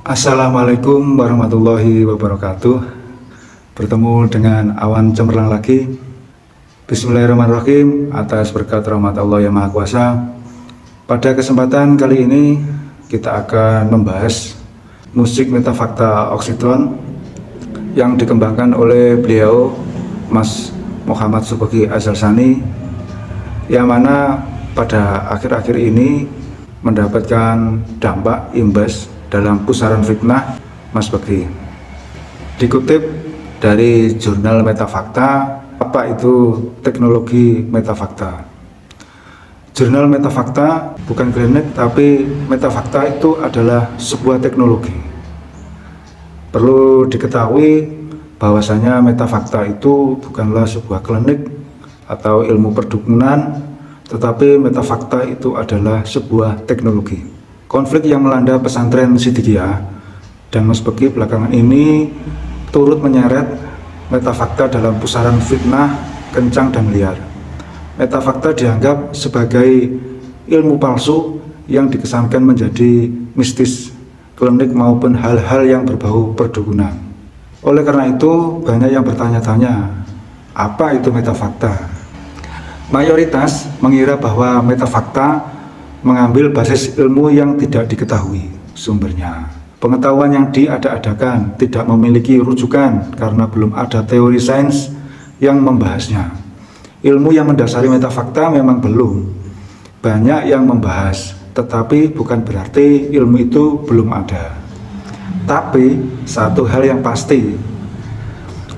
Assalamualaikum warahmatullahi wabarakatuh. Bertemu dengan Awan Cemerlang lagi. Bismillahirrahmanirrahim. Atas berkat rahmat Allah yang Maha Kuasa, pada kesempatan kali ini kita akan membahas musik metafakta Oxytron yang dikembangkan oleh beliau Mas Muhammad Subagi Azalsani, yang mana pada akhir-akhir ini mendapatkan dampak imbas dalam pusaran fitnah Mas Bagi. Dikutip dari jurnal Metafakta, apa itu teknologi metafakta? Jurnal Metafakta bukan klinik, tapi metafakta itu adalah sebuah teknologi. Perlu diketahui bahwasanya metafakta itu bukanlah sebuah klinik atau ilmu perdukunan, tetapi metafakta itu adalah sebuah teknologi. Konflik yang melanda pesantren Siddiqiyah dan Mas Bagi belakangan ini turut menyeret metafakta dalam pusaran fitnah kencang dan liar. Metafakta dianggap sebagai ilmu palsu yang dikesankan menjadi mistis, klinik maupun hal-hal yang berbau perdukunan. Oleh karena itu, banyak yang bertanya-tanya, apa itu metafakta? Mayoritas mengira bahwa metafakta mengambil basis ilmu yang tidak diketahui sumbernya. Pengetahuan yang diada-adakan tidak memiliki rujukan karena belum ada teori sains yang membahasnya. Ilmu yang mendasari metafakta memang belum. Banyak yang membahas, tetapi bukan berarti ilmu itu belum ada. Tapi satu hal yang pasti,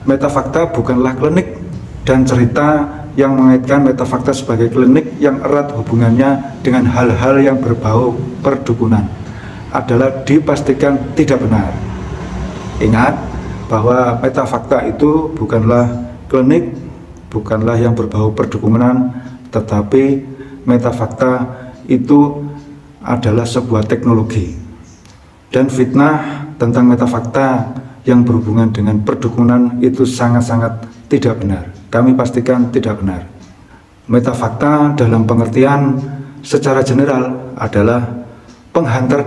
metafakta bukanlah klinik, dan cerita yang mengaitkan metafakta sebagai klinik yang erat hubungannya dengan hal-hal yang berbau perdukunan adalah dipastikan tidak benar. Ingat bahwa metafakta itu bukanlah klinik, bukanlah yang berbau perdukunan, tetapi metafakta itu adalah sebuah teknologi. Dan fitnah tentang metafakta yang berhubungan dengan perdukunan itu sangat-sangat tidak benar. Kami pastikan tidak benar. Metafakta dalam pengertian secara general adalah penghantar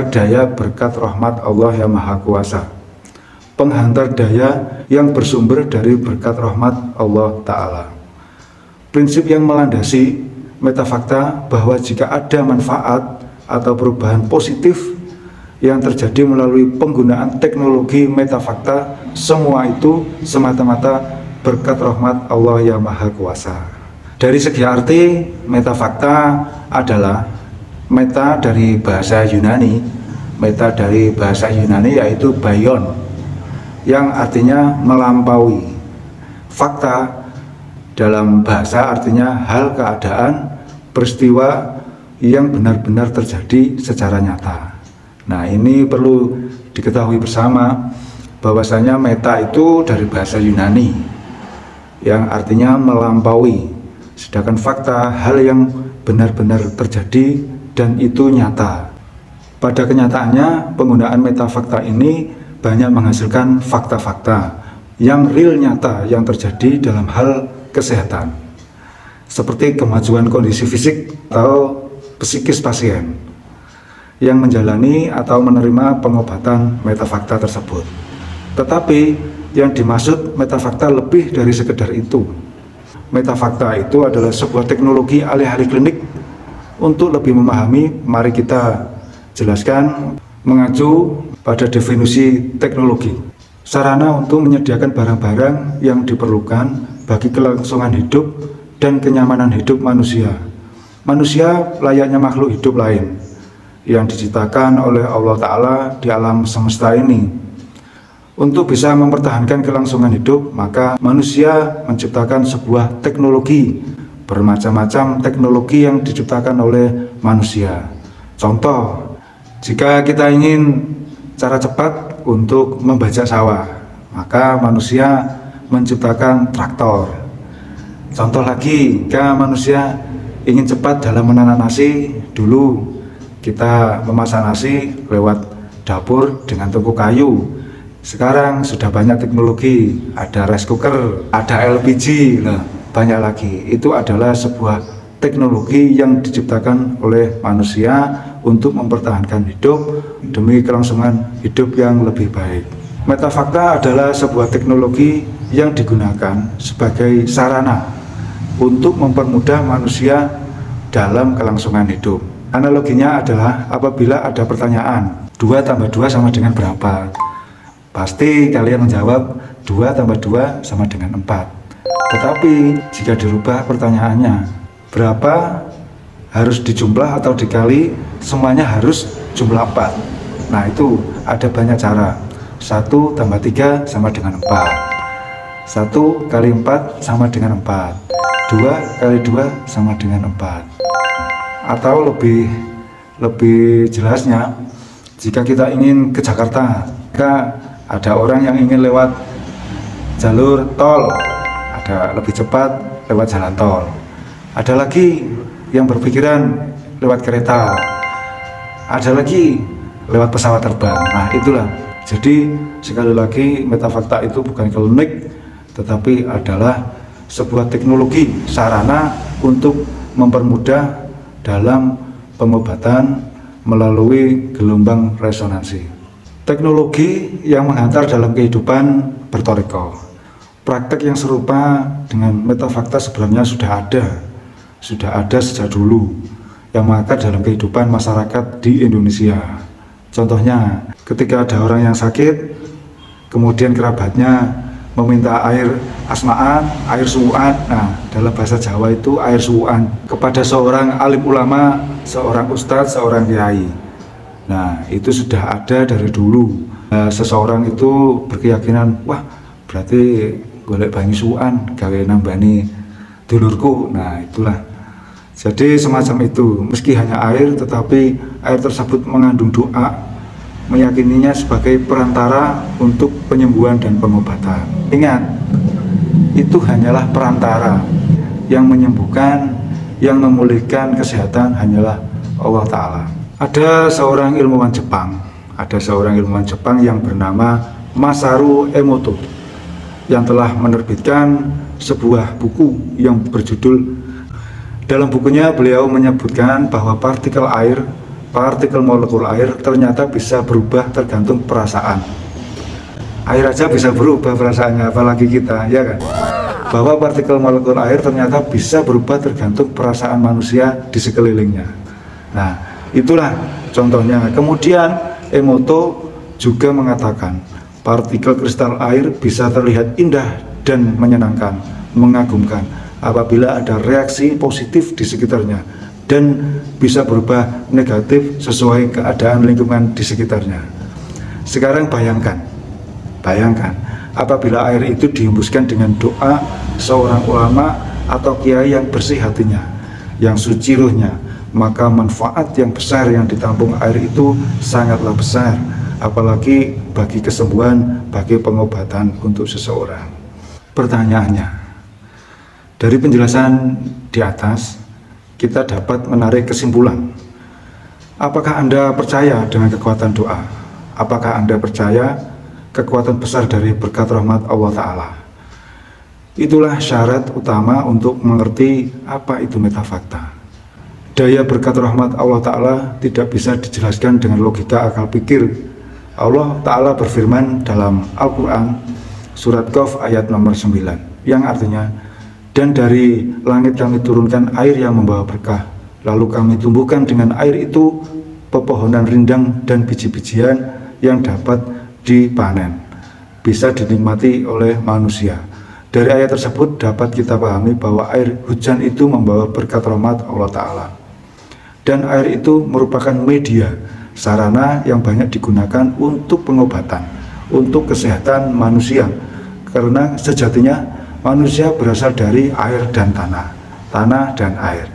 daya berkat rahmat Allah yang Maha Kuasa, penghantar daya yang bersumber dari berkat rahmat Allah Ta'ala. Prinsip yang melandasi metafakta bahwa jika ada manfaat atau perubahan positif yang terjadi melalui penggunaan teknologi metafakta, semua itu semata-mata berkat rahmat Allah yang Maha Kuasa. Dari segi arti, metafakta adalah meta dari bahasa Yunani. Meta dari bahasa Yunani yaitu bayon, yang artinya melampaui. Fakta dalam bahasa artinya hal, keadaan, peristiwa yang benar-benar terjadi secara nyata. Nah, ini perlu diketahui bersama bahwasanya meta itu dari bahasa Yunani yang artinya melampaui, sedangkan fakta hal yang benar-benar terjadi dan itu nyata. Pada kenyataannya, penggunaan metafakta ini banyak menghasilkan fakta-fakta yang real, nyata, yang terjadi dalam hal kesehatan, seperti kemajuan kondisi fisik atau psikis pasien yang menjalani atau menerima pengobatan metafakta tersebut. Tetapi yang dimaksud metafakta lebih dari sekedar itu. Metafakta itu adalah sebuah teknologi alih-alih klinik. Untuk lebih memahami, mari kita jelaskan mengacu pada definisi teknologi. Sarana untuk menyediakan barang-barang yang diperlukan bagi kelangsungan hidup dan kenyamanan hidup manusia. Manusia layaknya makhluk hidup lain yang diciptakan oleh Allah Ta'ala di alam semesta ini. Untuk bisa mempertahankan kelangsungan hidup, maka manusia menciptakan sebuah teknologi, bermacam-macam teknologi yang diciptakan oleh manusia. Contoh, jika kita ingin cara cepat untuk membajak sawah, maka manusia menciptakan traktor. Contoh lagi, jika manusia ingin cepat dalam menanam nasi, dulu kita memasak nasi lewat dapur dengan tungku kayu. Sekarang sudah banyak teknologi, ada rice cooker, ada LPG, banyak lagi. Itu adalah sebuah teknologi yang diciptakan oleh manusia untuk mempertahankan hidup demi kelangsungan hidup yang lebih baik. Metafakta adalah sebuah teknologi yang digunakan sebagai sarana untuk mempermudah manusia dalam kelangsungan hidup. Analoginya adalah apabila ada pertanyaan 2 tambah 2 sama dengan berapa? Pasti kalian menjawab 2 tambah 2 sama dengan 4. Tetapi jika dirubah pertanyaannya, berapa harus dijumlah atau dikali, semuanya harus jumlah 4. Nah, itu ada banyak cara. 1 tambah 3 sama dengan 4. 1 kali 4 sama dengan 4. 2 kali 2 sama dengan 4. Atau lebih jelasnya, jika kita ingin ke Jakarta, maka ada orang yang ingin lewat jalur tol, ada lebih cepat lewat jalan tol. Ada lagi yang berpikiran lewat kereta, ada lagi lewat pesawat terbang. Nah, itulah. Jadi sekali lagi, metafakta itu bukan klinik, tetapi adalah sebuah teknologi sarana untuk mempermudah dalam pengobatan melalui gelombang resonansi. Teknologi yang menghantar dalam kehidupan bertoriko. Praktek yang serupa dengan metafakta sebenarnya sudah ada sejak dulu yang mengakar dalam kehidupan masyarakat di Indonesia. Contohnya, ketika ada orang yang sakit, kemudian kerabatnya meminta air asmaan, air suwuan. Nah, dalam bahasa Jawa itu air suwuan kepada seorang alim ulama, seorang ustadz, seorang kiai. Nah, itu sudah ada dari dulu. Seseorang itu berkeyakinan, wah, berarti golek banyu suwuan gawe nambani dulurku. Nah, itulah. Jadi semacam itu, meski hanya air, tetapi air tersebut mengandung doa, meyakininya sebagai perantara untuk penyembuhan dan pengobatan. Ingat, itu hanyalah perantara. Yang menyembuhkan, yang memulihkan kesehatan hanyalah Allah Ta'ala. Ada seorang ilmuwan Jepang yang bernama Masaru Emoto, yang telah menerbitkan sebuah buku yang berjudul, dalam bukunya beliau menyebutkan bahwa partikel molekul air ternyata bisa berubah tergantung perasaan. Air aja bisa berubah perasaannya, apalagi kita, ya kan? Bahwa partikel molekul air ternyata bisa berubah tergantung perasaan manusia di sekelilingnya. Nah, itulah contohnya. Kemudian Emoto juga mengatakan partikel kristal air bisa terlihat indah dan menyenangkan, mengagumkan apabila ada reaksi positif di sekitarnya, dan bisa berubah negatif sesuai keadaan lingkungan di sekitarnya. Sekarang bayangkan apabila air itu dihembuskan dengan doa seorang ulama atau kiai yang bersih hatinya, yang suci ruhnya, maka manfaat yang besar yang ditampung air itu sangatlah besar, apalagi bagi kesembuhan, bagi pengobatan untuk seseorang. Pertanyaannya, dari penjelasan di atas, kita dapat menarik kesimpulan. Apakah Anda percaya dengan kekuatan doa? Apakah Anda percaya kekuatan besar dari berkat rahmat Allah Ta'ala? Itulah syarat utama untuk mengerti apa itu metafakta. Daya berkat rahmat Allah Ta'ala tidak bisa dijelaskan dengan logika akal pikir. Allah Ta'ala berfirman dalam Al-Quran, surat Qaf ayat nomor 9, yang artinya, dan dari langit kami turunkan air yang membawa berkah, lalu kami tumbuhkan dengan air itu pepohonan rindang dan biji-bijian yang dapat dipanen, bisa dinikmati oleh manusia. Dari ayat tersebut dapat kita pahami bahwa air hujan itu membawa berkat rahmat Allah Ta'ala. Dan air itu merupakan media, sarana yang banyak digunakan untuk pengobatan, untuk kesehatan manusia. Karena sejatinya manusia berasal dari air dan tanah, tanah dan air,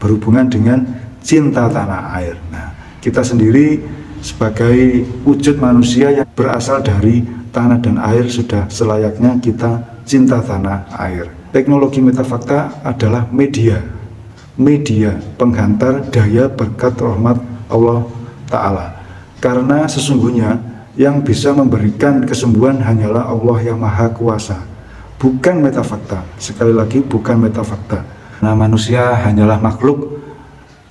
berhubungan dengan cinta tanah air. Nah, kita sendiri sebagai wujud manusia yang berasal dari tanah dan air sudah selayaknya kita cinta tanah air. Teknologi metafakta adalah media penghantar daya berkat rahmat Allah Ta'ala. Karena sesungguhnya yang bisa memberikan kesembuhan hanyalah Allah yang Maha Kuasa, bukan metafakta. Sekali lagi, bukan metafakta. Nah, manusia hanyalah makhluk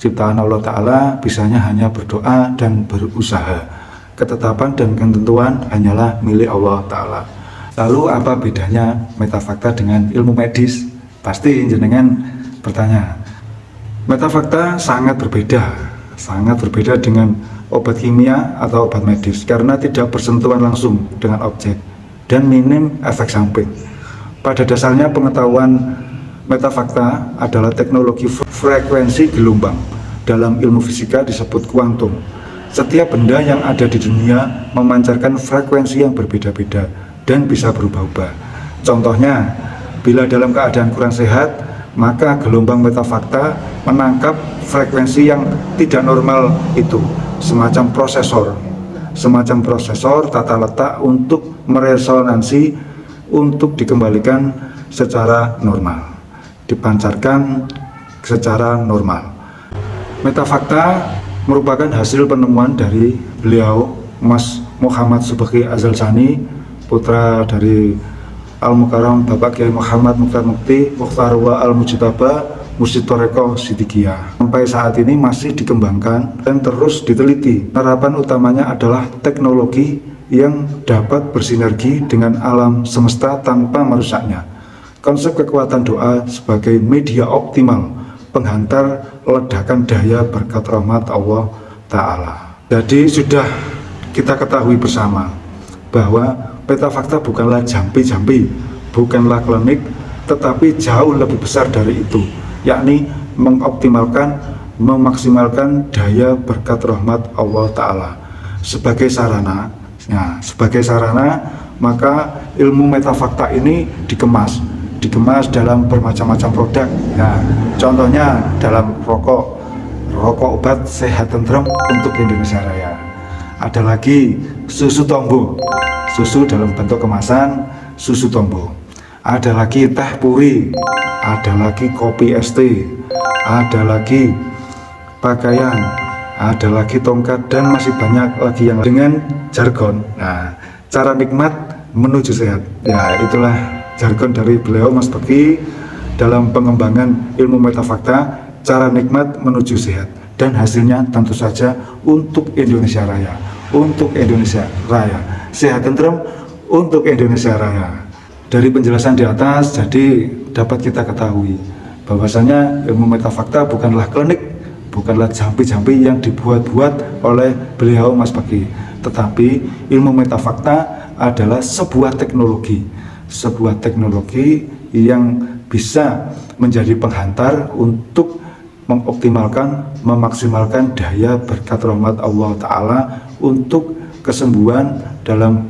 ciptaan Allah Ta'ala, bisanya hanya berdoa dan berusaha. Ketetapan dan ketentuan hanyalah milik Allah Ta'ala. Lalu apa bedanya metafakta dengan ilmu medis? Pasti jenengan bertanya. Metafakta sangat berbeda dengan obat kimia atau obat medis karena tidak bersentuhan langsung dengan objek dan minim efek samping. Pada dasarnya pengetahuan metafakta adalah teknologi frekuensi gelombang. Dalam ilmu fisika disebut kuantum. Setiap benda yang ada di dunia memancarkan frekuensi yang berbeda-beda dan bisa berubah-ubah. Contohnya, bila dalam keadaan kurang sehat, maka gelombang metafakta menangkap frekuensi yang tidak normal itu, semacam prosesor tata letak untuk meresonansi untuk dikembalikan secara normal, dipancarkan secara normal. Metafakta merupakan hasil penemuan dari beliau Mas Muhammad Subeki Azalsani, putra dari Al-Mukarram Bapak Kiai Muhammad Mukhtar Mukti Mukhtarwa Al-Mujtaba Mursyid Thariqah Siddiqiyah. Sampai saat ini masih dikembangkan dan terus diteliti. Harapan utamanya adalah teknologi yang dapat bersinergi dengan alam semesta tanpa merusaknya. Konsep kekuatan doa sebagai media optimal penghantar ledakan daya berkat rahmat Allah Ta'ala. Jadi sudah kita ketahui bersama bahwa metafakta bukanlah jampi-jampi, bukanlah klinik, tetapi jauh lebih besar dari itu, yakni mengoptimalkan, memaksimalkan daya berkat rahmat Allah Ta'ala. Sebagai sarana, maka ilmu metafakta ini dikemas dalam bermacam-macam produk. Nah, contohnya dalam rokok obat sehat tentrem untuk Indonesia Raya. Ada lagi susu tombo, susu dalam bentuk kemasan, susu tombo. Ada lagi teh puri, ada lagi kopi ST, ada lagi pakaian, ada lagi tongkat, dan masih banyak lagi yang dengan jargon. Nah, cara nikmat menuju sehat. Ya, itulah jargon dari beliau Mas Beki dalam pengembangan ilmu metafakta, cara nikmat menuju sehat, dan hasilnya tentu saja untuk Indonesia Raya, sehat tentrem untuk Indonesia Raya. Dari penjelasan di atas, jadi dapat kita ketahui bahwasanya ilmu metafakta bukanlah klinik, bukanlah jampi-jampi yang dibuat-buat oleh beliau Mas Beki, tetapi ilmu metafakta adalah sebuah teknologi yang bisa menjadi penghantar untuk mengoptimalkan, memaksimalkan daya berkat rahmat Allah Ta'ala untuk kesembuhan dalam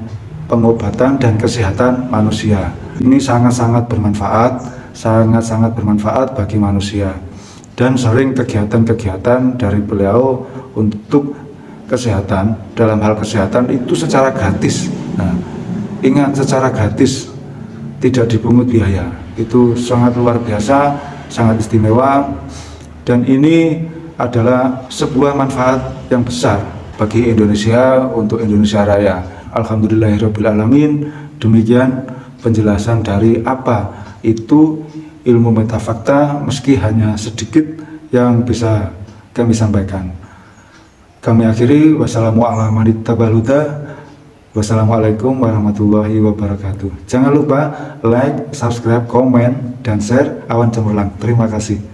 pengobatan dan kesehatan manusia. Ini sangat-sangat bermanfaat bagi manusia, dan sering kegiatan-kegiatan dari beliau untuk kesehatan, dalam hal kesehatan itu secara gratis. Nah, ingat, secara gratis, tidak dipungut biaya. Itu sangat luar biasa, sangat istimewa, dan ini adalah sebuah manfaat yang besar bagi Indonesia, untuk Indonesia Raya. Alhamdulillahirrabbilalamin. Demikian penjelasan dari apa itu ilmu metafakta, meski hanya sedikit yang bisa kami sampaikan. Kami akhiri, wassalamualaikum warahmatullahi wabarakatuh. Jangan lupa like, subscribe, komen, dan share Awan Cemerlang. Terima kasih.